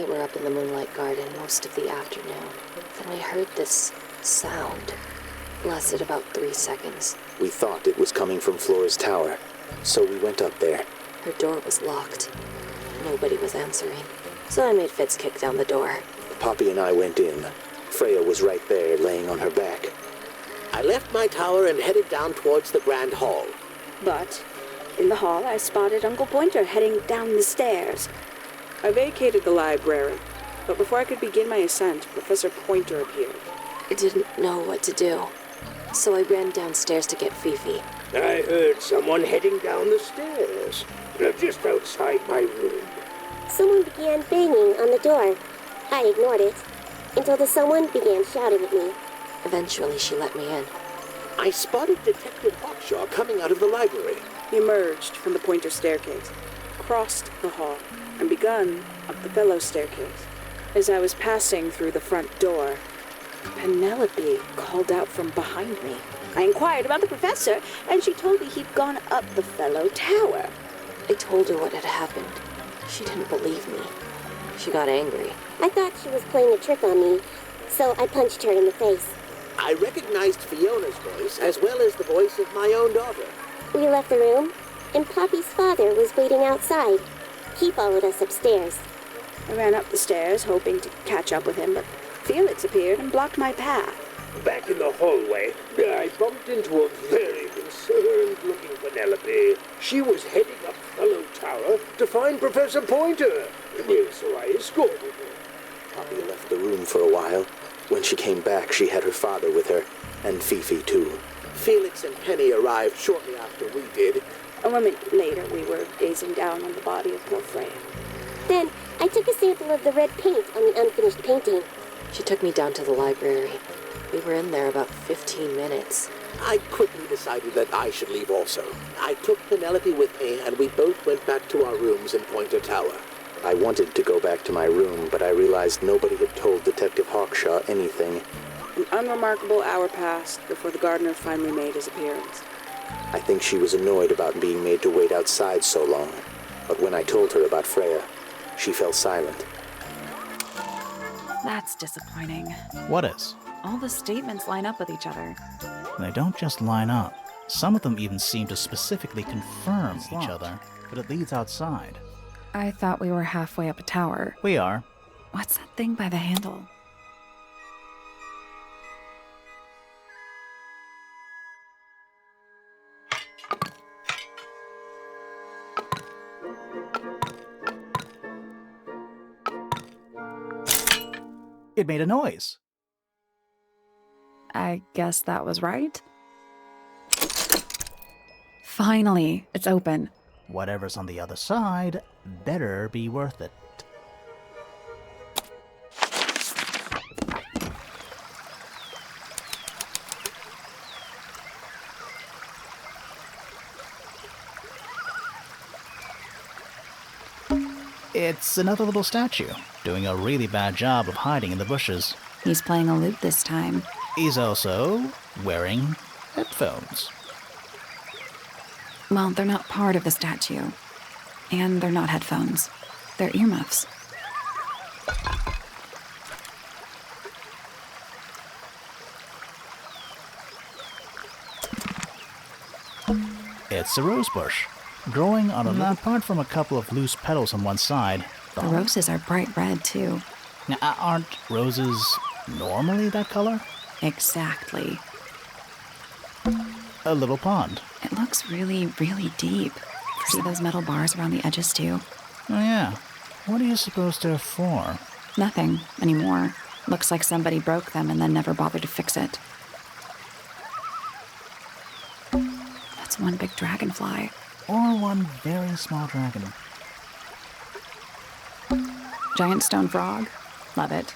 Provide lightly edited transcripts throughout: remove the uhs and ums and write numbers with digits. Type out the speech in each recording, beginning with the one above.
I were up in the moonlight garden most of the afternoon. Then we heard this sound. Lasted about 3 seconds. We thought it was coming from Flora's tower, so we went up there. Her door was locked. Nobody was answering. So I made Fitz kick down the door. Poppy and I went in. Freya was right there, laying on her back. I left my tower and headed down towards the Grand Hall. But in the hall, I spotted Uncle Pointer heading down the stairs. I vacated the library, but before I could begin my ascent, Professor Pointer appeared. I didn't know what to do, so I ran downstairs to get Fifi. I heard someone heading down the stairs, just outside my room. Someone began banging on the door. I ignored it, until the someone began shouting at me. Eventually, she let me in. I spotted Detective Hawkshaw coming out of the library. He emerged from the Pointer staircase, crossed the hall, and begun up the fellow staircase. As I was passing through the front door, Penelope called out from behind me. I inquired about the professor, and she told me he'd gone up the fellow tower. I told her what had happened. She didn't believe me. She got angry. I thought she was playing a trick on me, so I punched her in the face. I recognized Fiona's voice as well as the voice of my own daughter. We left the room, and Poppy's father was waiting outside. He followed us upstairs. I ran up the stairs, hoping to catch up with him, but Felix appeared and blocked my path. Back in the hallway, I bumped into a very concerned-looking Penelope. She was heading up Fellow Tower to find Professor Pointer, so I escorted her. Poppy left the room for a while. When she came back, she had her father with her, and Fifi too. Felix and Penny arrived shortly after we did. A moment later, we were gazing down on the body of poor Freya. Then, I took a sample of the red paint on the unfinished painting. She took me down to the library. We were in there about 15 minutes. I quickly decided that I should leave also. I took Penelope with me, and we both went back to our rooms in Pointer Tower. I wanted to go back to my room, but I realized nobody had told Detective Hawkshaw anything. An unremarkable hour passed before the gardener finally made his appearance. I think she was annoyed about being made to wait outside so long, but when I told her about Freya, she fell silent. That's disappointing. What is? All the statements line up with each other. They don't just line up. Some of them even seem to specifically confirm each other, but it leads outside. I thought we were halfway up a tower. We are. What's that thing by the handle? It made a noise. I guess that was right. Finally, it's open. Whatever's on the other side better be worth it. It's another little statue, doing a really bad job of hiding in the bushes. He's playing a lute this time. He's also wearing headphones. Well, they're not part of the statue. And they're not headphones. They're earmuffs. It's a rose bush, growing on apart from a couple of loose petals on one side. The roses are bright red, too. Now, aren't roses normally that color? Exactly. A little pond. It looks really, really deep. See those metal bars around the edges, too? Oh, yeah. What are you supposed they're for? Nothing anymore. Looks like somebody broke them and then never bothered to fix it. That's one big dragonfly. Or one very small dragon. Giant stone frog. Love it.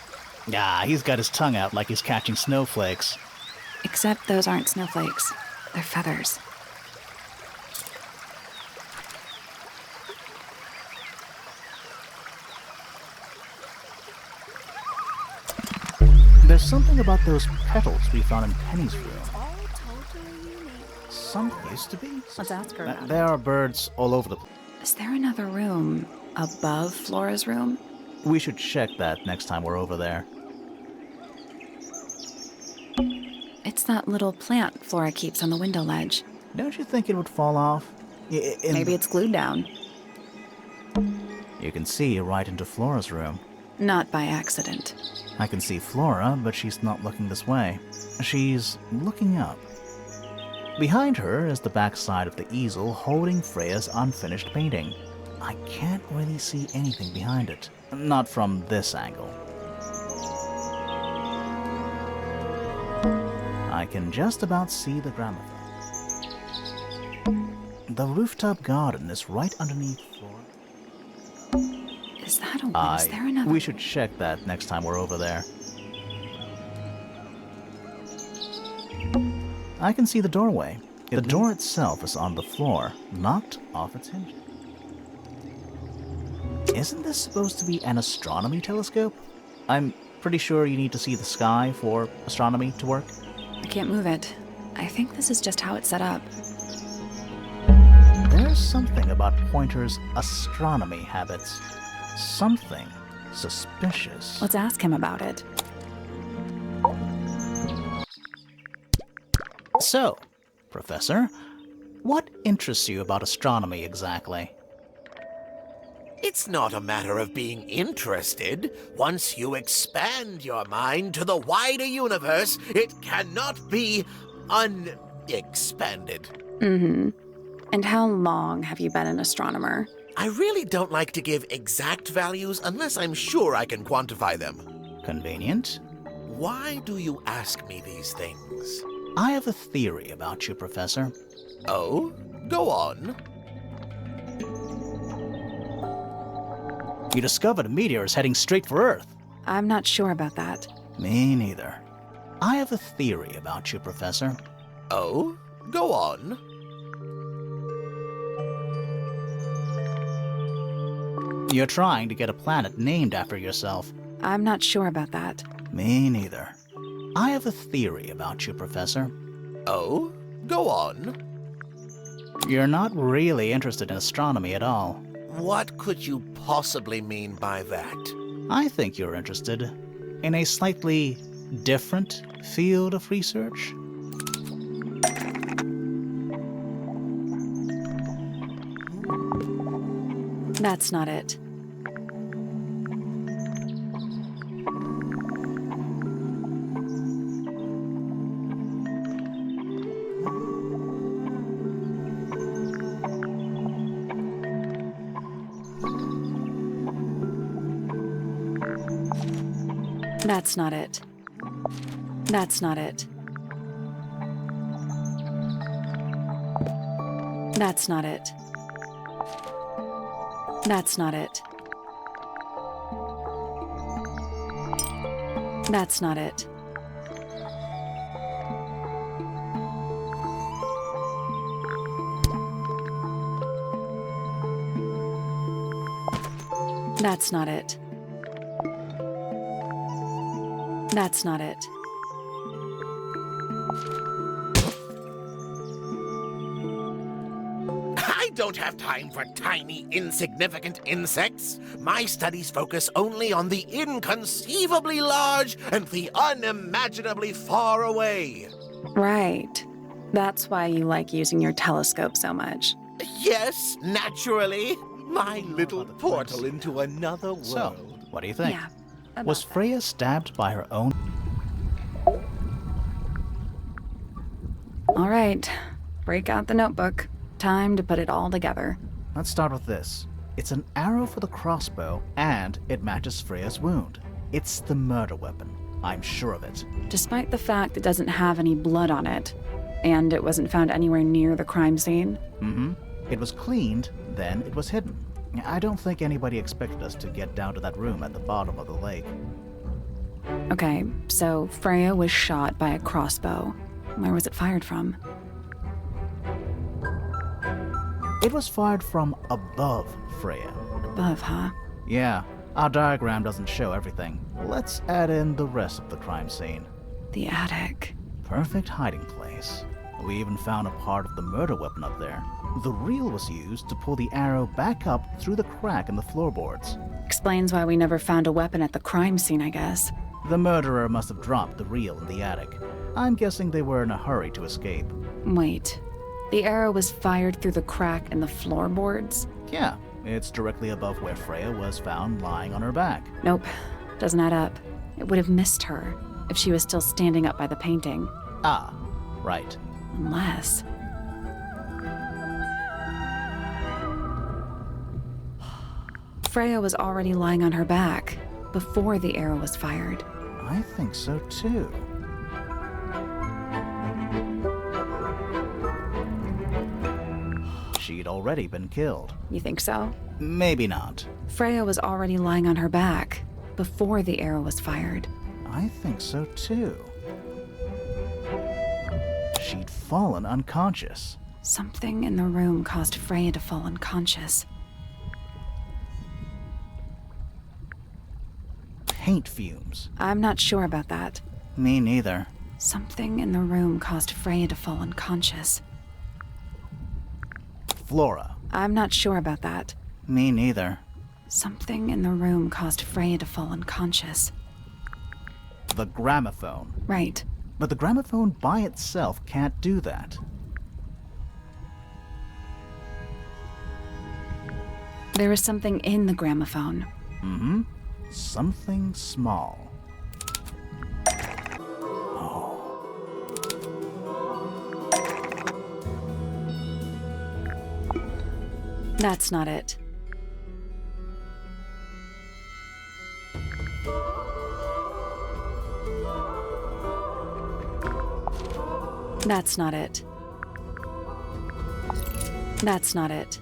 Ah, he's got his tongue out like he's catching snowflakes. Except those aren't snowflakes. They're feathers. There's something about those petals we found in Penny's room. Some used to be. Let's ask her about There are birds all over the place. Is there another room above Flora's room? We should check that next time we're over there. It's that little plant Flora keeps on the window ledge. Don't you think it would fall off? Maybe it's glued down. You can see right into Flora's room. Not by accident. I can see Flora, but she's not looking this way. She's looking up. Behind her is the backside of the easel holding Freya's unfinished painting. I can't really see anything behind it. Not from this angle. I can just about see the gramophone. The rooftop garden is right underneath Flora. Is that a window? Is there another? We should check that next time we're over there. I can see the doorway. The door itself is on the floor, knocked off its hinges. Isn't this supposed to be an astronomy telescope? I'm pretty sure you need to see the sky for astronomy to work. I can't move it. I think this is just how it's set up. There's something about Pointer's astronomy habits. Something suspicious. Let's ask him about it. So, Professor, what interests you about astronomy exactly? It's not a matter of being interested. Once you expand your mind to the wider universe, it cannot be unexpanded. Mm-hmm. And how long have you been an astronomer? I really don't like to give exact values unless I'm sure I can quantify them. Convenient. Why do you ask me these things? I have a theory about you, Professor. Oh? Go on. You discovered a meteor is heading straight for Earth. I'm not sure about that. Me neither. I have a theory about you, Professor. Oh? Go on. You're trying to get a planet named after yourself. I'm not sure about that. Me neither. I have a theory about you, Professor. Oh? Go on. You're not really interested in astronomy at all. What could you possibly mean by that? I think you're interested in a slightly different field of research. That's not it. That's not it. That's not it. That's not it. That's not it. That's not it. That's not it. That's not it. I don't have time for tiny, insignificant insects. My studies focus only on the inconceivably large and the unimaginably far away. Right. That's why you like using your telescope so much. Yes, naturally. My little portal into another world. So, what do you think? Yeah. Was Freya stabbed by her own? All right. Break out the notebook. Time to put it all together. Let's start with this. It's an arrow for the crossbow, and it matches Freya's wound. It's the murder weapon. I'm sure of it. Despite the fact it doesn't have any blood on it, and it wasn't found anywhere near the crime scene. Mm-hmm. It was cleaned, then it was hidden. I don't think anybody expected us to get down to that room at the bottom of the lake. Okay, so Freya was shot by a crossbow. Where was it fired from? It was fired from above Freya. Above, huh? Yeah, our diagram doesn't show everything. Let's add in the rest of the crime scene. The attic. Perfect hiding place. We even found a part of the murder weapon up there. The reel was used to pull the arrow back up through the crack in the floorboards. Explains why we never found a weapon at the crime scene, I guess. The murderer must have dropped the reel in the attic. I'm guessing they were in a hurry to escape. Wait. The arrow was fired through the crack in the floorboards? Yeah, it's directly above where Freya was found lying on her back. Nope. Doesn't add up. It would have missed her if she was still standing up by the painting. Ah, right. Unless... Freya was already lying on her back before the arrow was fired. I think so too. She'd already been killed. You think so? Maybe not. Freya was already lying on her back before the arrow was fired. I think so too. She'd fallen unconscious. Something in the room caused Freya to fall unconscious. Paint fumes. I'm not sure about that. Me neither. Something in the room caused Freya to fall unconscious. Flora. I'm not sure about that. Me neither. Something in the room caused Freya to fall unconscious. The gramophone. Right. But the gramophone by itself can't do that. There is something in the gramophone. Mm-hmm. Something small. Oh. That's not it. That's not it. That's not it.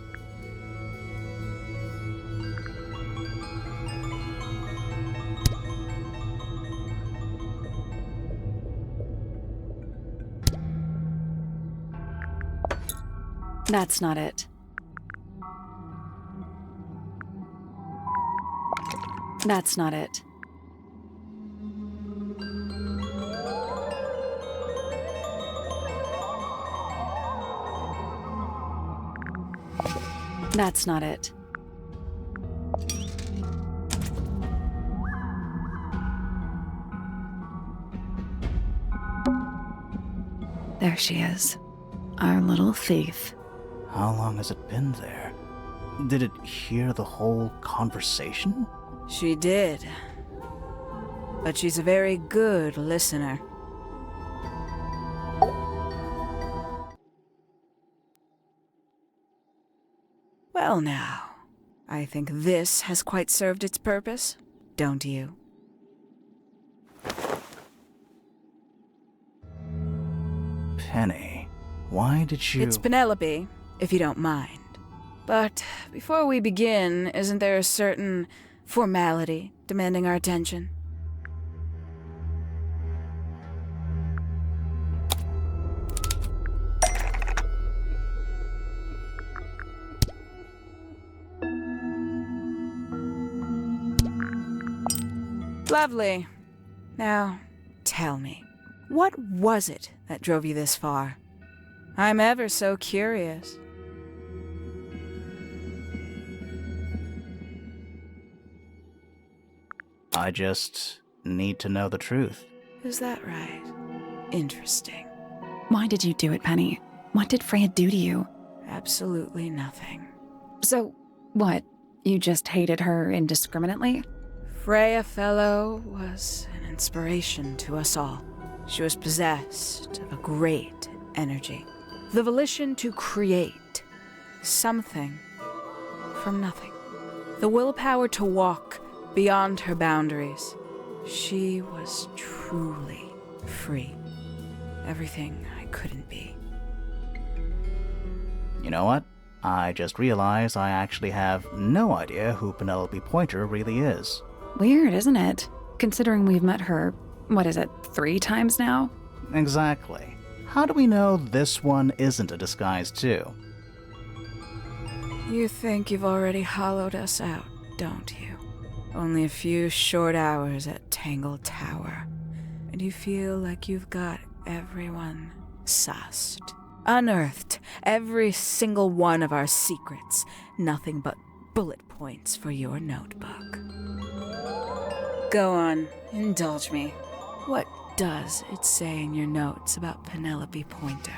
That's not it. That's not it. That's not it. There she is. Our little thief. How long has it been there? Did it hear the whole conversation? She did. But she's a very good listener. Well now, I think this has quite served its purpose, don't you? Penny, why did you... It's Penelope, if you don't mind. But before we begin, isn't there a certain formality demanding our attention? Lovely. Now, tell me, what was it that drove you this far? I'm ever so curious. I just need to know the truth. Is that right? Interesting. Why did you do it, Penny? What did Freya do to you? Absolutely nothing. So, what? You just hated her indiscriminately? Freya Fellow was an inspiration to us all. She was possessed of a great energy. The volition to create something from nothing. The willpower to walk beyond her boundaries. She was truly free. Everything I couldn't be. You know what? I just realized I actually have no idea who Penelope Pointer really is. Weird, isn't it? Considering we've met her, 3 times now? Exactly. How do we know this one isn't a disguise too? You think you've already hollowed us out, don't you? Only a few short hours at Tangle Tower, and you feel like you've got everyone sussed. Unearthed every single one of our secrets. Nothing but bullet points for your notebook. Go on, indulge me. What does it say in your notes about Penelope Pointer?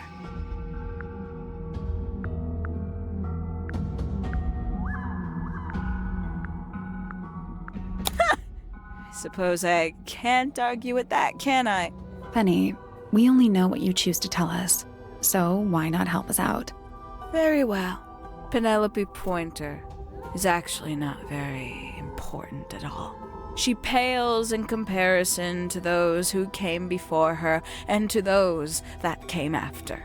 I suppose I can't argue with that, can I? Penny, we only know what you choose to tell us, so why not help us out? Very well. Penelope Pointer is actually not very important at all. She pales in comparison to those who came before her and to those that came after.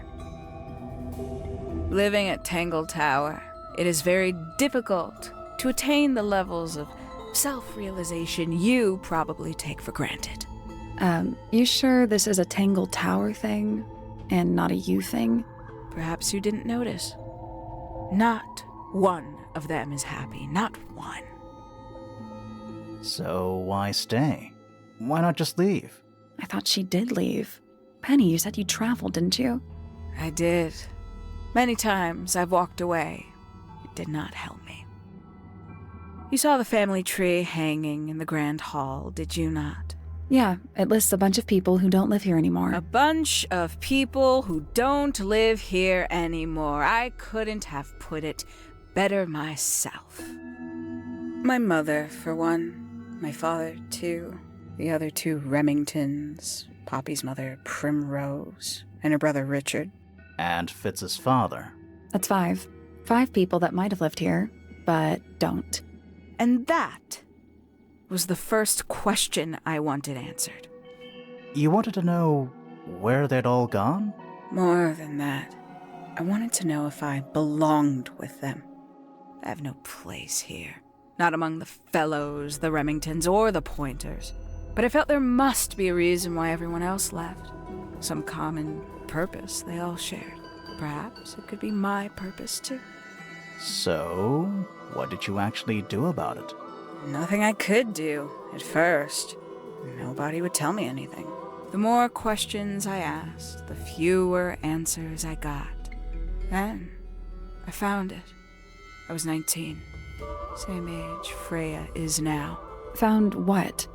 Living at Tangle Tower, it is very difficult to attain the levels of self-realization you probably take for granted. You sure this is a Tangle Tower thing and not a you thing? Perhaps you didn't notice. Not one of them is happy, not one. So why stay? Why not just leave? I thought she did leave. Penny, you said you traveled, didn't you? I did. Many times I've walked away. It did not help me. You saw the family tree hanging in the grand hall, did you not? Yeah, it lists a bunch of people who don't live here anymore. A bunch of people who don't live here anymore. I couldn't have put it better myself. My mother, for one. My father, too. The other two Remingtons. Poppy's mother, Primrose. And her brother, Richard. And Fitz's father. That's 5. 5 people that might have lived here, but don't. And that was the first question I wanted answered. You wanted to know where they'd all gone? More than that. I wanted to know if I belonged with them. I have no place here. Not among the Fellows, the Remingtons, or the Pointers. But I felt there must be a reason why everyone else left. Some common purpose they all shared. Perhaps it could be my purpose, too. So, what did you actually do about it? Nothing I could do, at first. Nobody would tell me anything. The more questions I asked, the fewer answers I got. Then, I found it. I was 19. Same age Freya is now. Found what?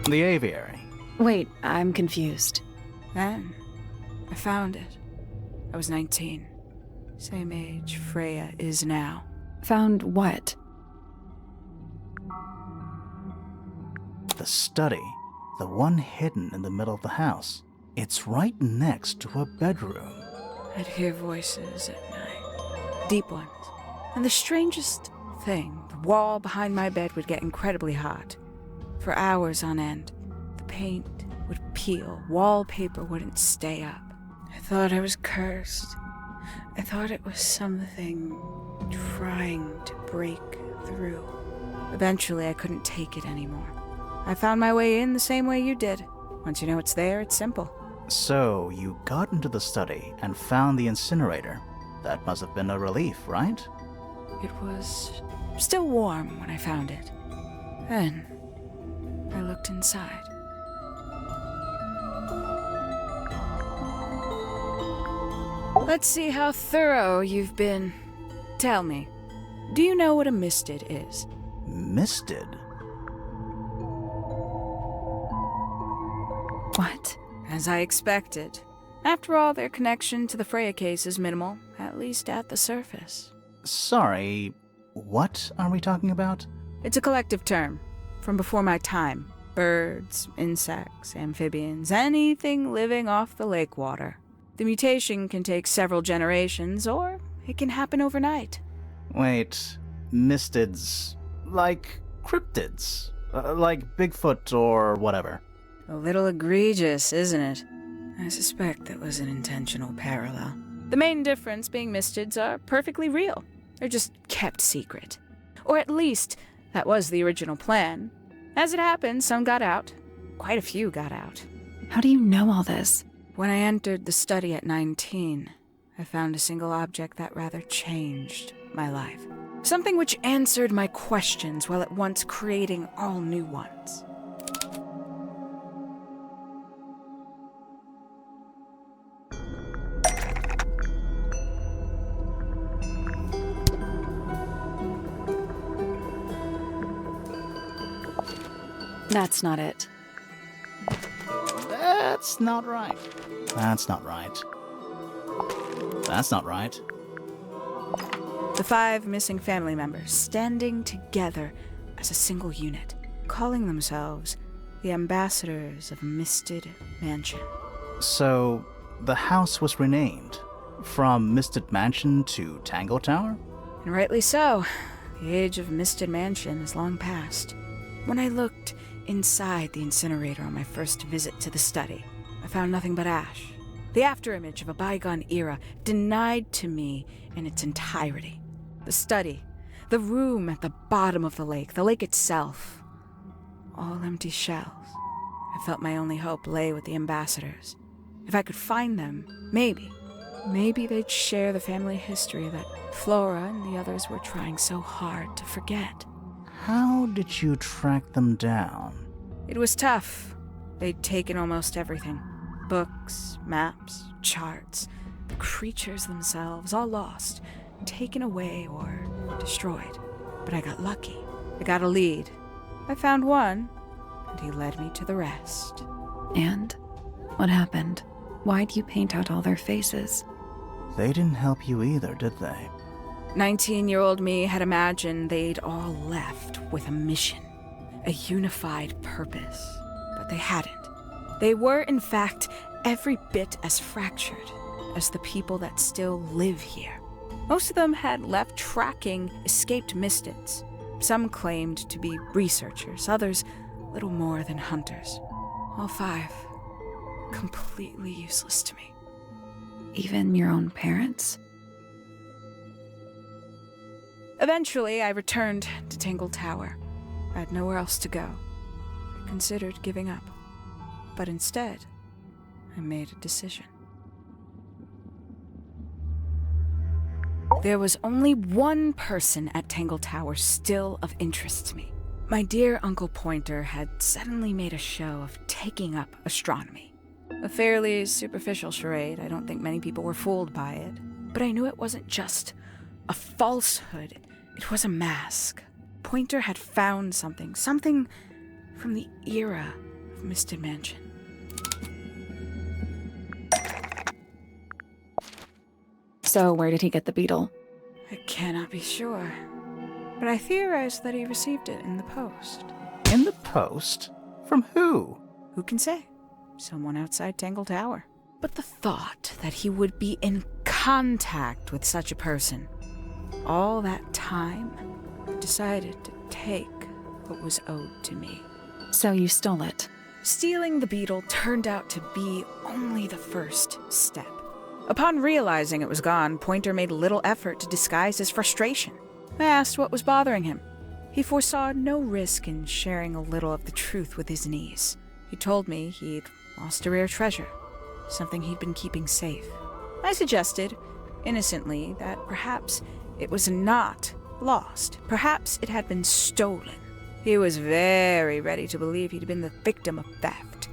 The aviary. Wait, I'm confused. Then, I found it. I was 19. Same age Freya is now. Found what? The study. The one hidden in the middle of the house. It's right next to a bedroom. I'd hear voices at night. Deep ones. And the strangest thing, the wall behind my bed would get incredibly hot. For hours on end, the paint would peel, wallpaper wouldn't stay up. I thought I was cursed. I thought it was something trying to break through. Eventually, I couldn't take it anymore. I found my way in the same way you did. Once you know it's there, it's simple. So, you got into the study and found the incinerator. That must have been a relief, right? It was still warm when I found it. Then, I looked inside. Let's see how thorough you've been. Tell me, do you know what a misted is? Misted? What? As I expected. After all, their connection to the Freya case is minimal, at least at the surface. Sorry, what are we talking about? It's a collective term, from before my time. Birds, insects, amphibians, anything living off the lake water. The mutation can take several generations, or it can happen overnight. Wait, mistids, like cryptids, like Bigfoot or whatever. A little egregious, isn't it? I suspect that was an intentional parallel. The main difference being mistids are perfectly real. They're just kept secret. Or at least, that was the original plan. As it happened, some got out. Quite a few got out. How do you know all this? When I entered the study at 19, I found a single object that rather changed my life. Something which answered my questions while at once creating all new ones. That's not it. That's not right. That's not right. That's not right. The 5 missing family members standing together as a single unit, calling themselves the ambassadors of Misted Mansion. So, the house was renamed from Misted Mansion to Tangle Tower? And rightly so. The age of Misted Mansion is long past. When I looked inside the incinerator on my first visit to the study, I found nothing but ash. The afterimage of a bygone era denied to me in its entirety. The study, the room at the bottom of the lake itself, all empty shells. I felt my only hope lay with the ambassadors. If I could find them, maybe they'd share the family history that Flora and the others were trying so hard to forget. How did you track them down? It was tough. They'd taken almost everything. Books, maps, charts, the creatures themselves, all lost, taken away or destroyed. But I got lucky. I got a lead. I found one, and he led me to the rest. And? What happened? Why'd you paint out all their faces? They didn't help you either, did they? 19-year-old me had imagined they'd all left with a mission, a unified purpose, but they hadn't. They were, in fact, every bit as fractured as the people that still live here. Most of them had left tracking escaped mystids. Some claimed to be researchers, others little more than hunters. All 5 completely useless to me. Even your own parents? Eventually, I returned to Tangle Tower. I had nowhere else to go. I considered giving up. But instead, I made a decision. There was only one person at Tangle Tower still of interest to me. My dear Uncle Pointer had suddenly made a show of taking up astronomy. A fairly superficial charade. I don't think many people were fooled by it. But I knew it wasn't just a falsehood. It was a mask. Pointer had found something from the era of Misted Mansion. So where did he get the beetle? I cannot be sure, but I theorize that he received it in the post. In the post? From who? Who can say? Someone outside Tangle Tower. But the thought that he would be in contact with such a person, all that time, I decided to take what was owed to me. So you stole it. Stealing the beetle turned out to be only the first step. Upon realizing it was gone, Pointer made little effort to disguise his frustration. I asked what was bothering him. He foresaw no risk in sharing a little of the truth with his niece. He told me he'd lost a rare treasure, something he'd been keeping safe. I suggested, innocently, that perhaps it was not lost. Perhaps it had been stolen. He was very ready to believe he'd been the victim of theft.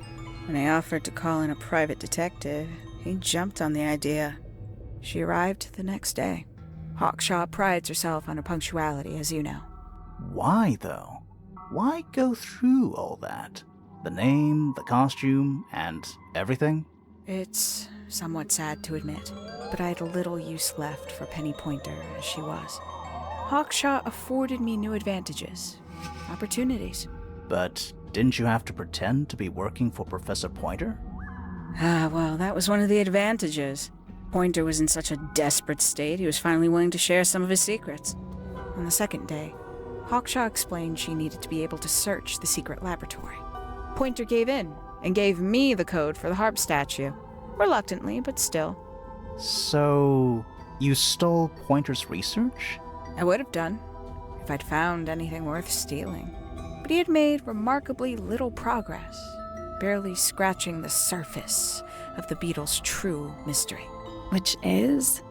When I offered to call in a private detective, he jumped on the idea. She arrived the next day. Hawkshaw prides herself on her punctuality, as you know. Why, though? Why go through all that? The name, the costume, and everything? It's somewhat sad to admit, but I had little use left for Penny Pointer as she was. Hawkshaw afforded me new advantages, opportunities. But didn't you have to pretend to be working for Professor Pointer? Well, that was one of the advantages. Pointer was in such a desperate state, he was finally willing to share some of his secrets. On the second day, Hawkshaw explained she needed to be able to search the secret laboratory. Pointer gave in and gave me the code for the harp statue. Reluctantly, but still. So, you stole Pointer's research? I would have done, if I'd found anything worth stealing. But he had made remarkably little progress, barely scratching the surface of the beetle's true mystery. Which is?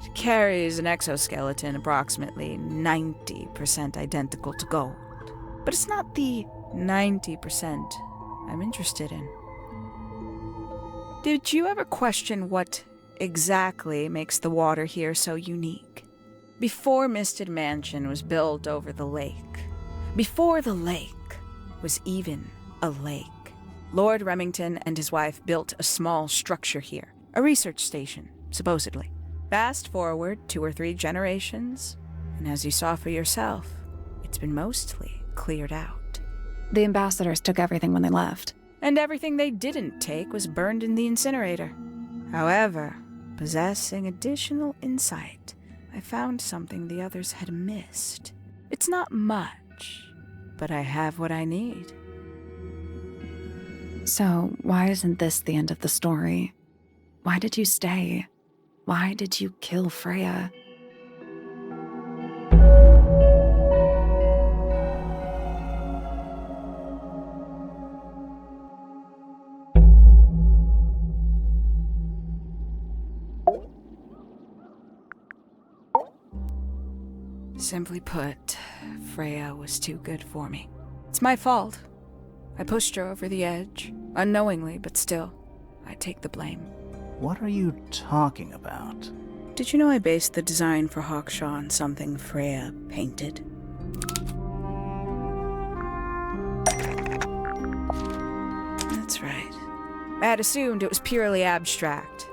She carries an exoskeleton approximately 90% identical to gold. But it's not the 90% I'm interested in. Did you ever question what exactly makes the water here so unique? Before Misted Mansion was built over the lake, before the lake was even a lake, Lord Remington and his wife built a small structure here, a research station, supposedly. Fast forward 2 or 3 generations, and as you saw for yourself, it's been mostly cleared out. The ambassadors took everything when they left. And everything they didn't take was burned in the incinerator. However, possessing additional insight, I found something the others had missed. It's not much, but I have what I need. So, why isn't this the end of the story? Why did you stay? Why did you kill Freya? Simply put, Freya was too good for me. It's my fault. I pushed her over the edge, unknowingly, but still, I take the blame. What are you talking about? Did you know I based the design for Hawkshaw on something Freya painted? That's right. I had assumed it was purely abstract.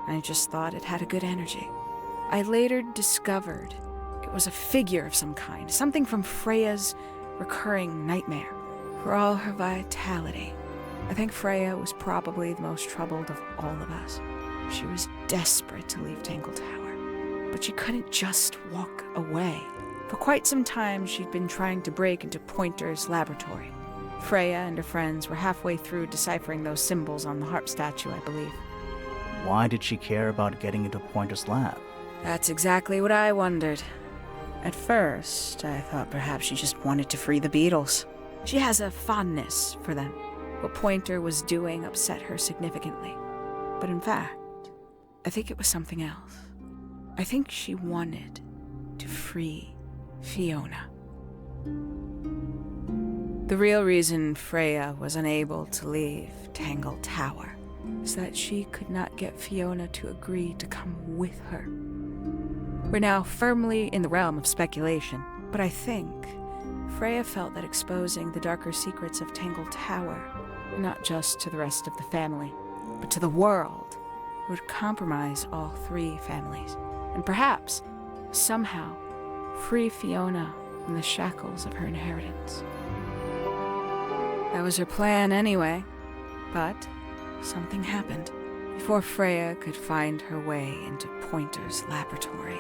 I just thought it had a good energy. I later discovered it was a figure of some kind, something from Freya's recurring nightmare. For all her vitality, I think Freya was probably the most troubled of all of us. She was desperate to leave Tangle Tower, but she couldn't just walk away. For quite some time, she'd been trying to break into Pointer's laboratory. Freya and her friends were halfway through deciphering those symbols on the harp statue, I believe. Why did she care about getting into Pointer's lab? That's exactly what I wondered. At first, I thought perhaps she just wanted to free the beetles. She has a fondness for them. What Pointer was doing upset her significantly. But in fact, I think it was something else. I think she wanted to free Fiona. The real reason Freya was unable to leave Tangle Tower is that she could not get Fiona to agree to come with her. We're now firmly in the realm of speculation, but I think Freya felt that exposing the darker secrets of Tangle Tower, not just to the rest of the family, but to the world, would compromise all 3 families, and perhaps, somehow, free Fiona from the shackles of her inheritance. That was her plan anyway, but something happened before Freya could find her way into Pointer's laboratory.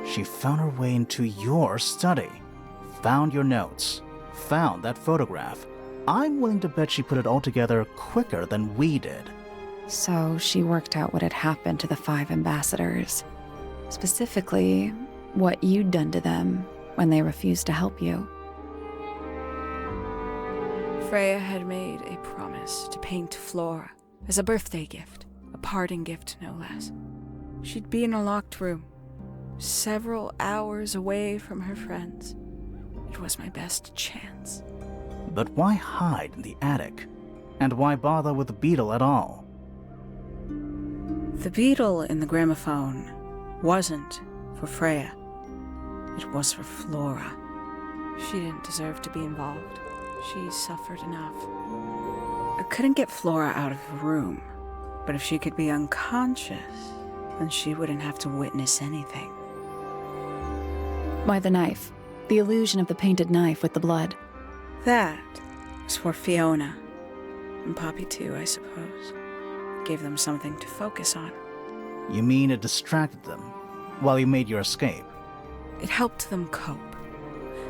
She found her way into your study, found your notes, found that photograph. I'm willing to bet she put it all together quicker than we did. So she worked out what had happened to the 5 ambassadors. Specifically, what you'd done to them when they refused to help you. Freya had made a promise to paint Flora as a birthday gift, a parting gift no less. She'd be in a locked room, several hours away from her friends. It was my best chance. But why hide in the attic? And why bother with the beetle at all? The beetle in the gramophone wasn't for Freya. It was for Flora. She didn't deserve to be involved. She suffered enough. I couldn't get Flora out of the room, but if she could be unconscious, then she wouldn't have to witness anything. Why the knife? The illusion of the painted knife with the blood. That was for Fiona. And Poppy too, I suppose. Gave them something to focus on. You mean it distracted them while you made your escape? It helped them cope.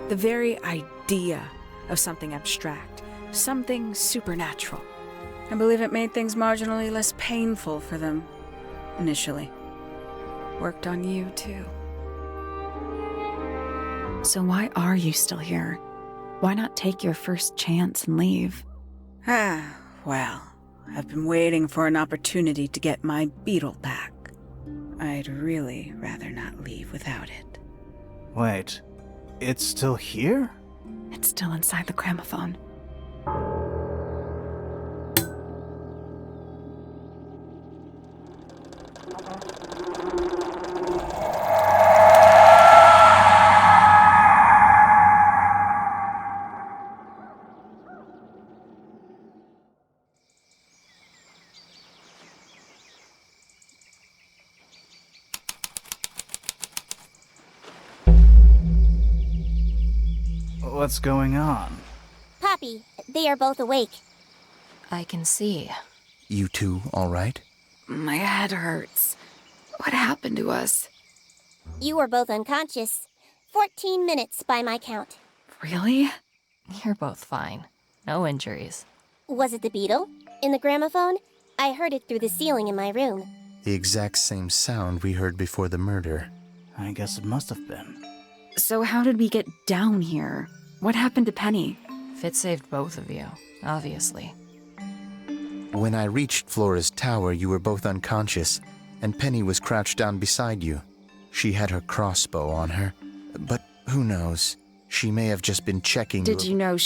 The very idea of something abstract, something supernatural. I believe it made things marginally less painful for them, initially. Worked on you, too. So why are you still here? Why not take your first chance and leave? Well, I've been waiting for an opportunity to get my beetle back. I'd really rather not leave without it. Wait, it's still here? It's still inside the gramophone. What's going on? Poppy, they are both awake. I can see. You two, all right? My head hurts. What happened to us? You were both unconscious. 14 minutes by my count. Really? You're both fine. No injuries. Was it the beetle? In the gramophone? I heard it through the ceiling in my room. The exact same sound we heard before the murder. I guess it must have been. So how did we get down here? What happened to Penny? Fitz saved both of you, obviously. When I reached Flora's tower, you were both unconscious, and Penny was crouched down beside you. She had her crossbow on her, but who knows? She may have just been checking. Did you know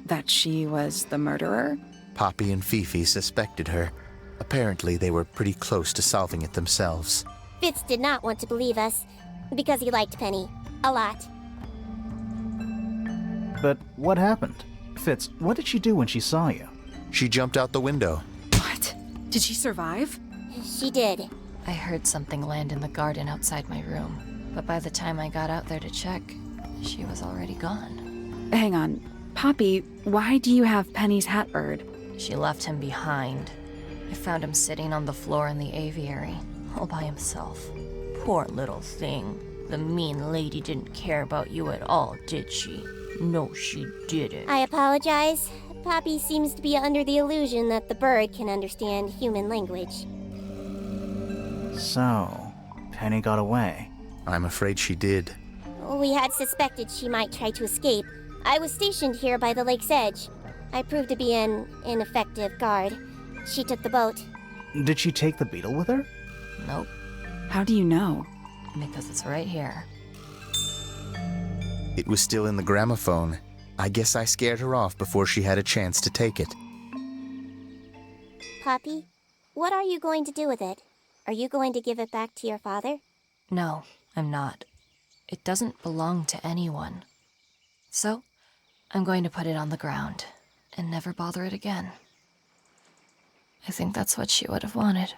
that she was the murderer? Poppy and Fifi suspected her. Apparently, they were pretty close to solving it themselves. Fitz did not want to believe us, because he liked Penny. A lot. But what happened? Fitz, what did she do when she saw you? She jumped out the window. What? Did she survive? She did. I heard something land in the garden outside my room, but by the time I got out there to check, she was already gone. Hang on. Poppy, why do you have Penny's hat bird? She left him behind. I found him sitting on the floor in the aviary, all by himself. Poor little thing. The mean lady didn't care about you at all, did she? No, she didn't. I apologize. Poppy seems to be under the illusion that the bird can understand human language. So, Penny got away. I'm afraid she did. We had suspected she might try to escape. I was stationed here by the lake's edge. I proved to be an ineffective guard. She took the boat. Did she take the beetle with her? Nope, How do you know? because it's right here. It was still in the gramophone. I guess I scared her off before she had a chance to take it. Poppy, what are you going to do with it? Are you going to give it back to your father? No, I'm not. It doesn't belong to anyone. So, I'm going to put it on the ground and never bother it again. I think that's what she would have wanted.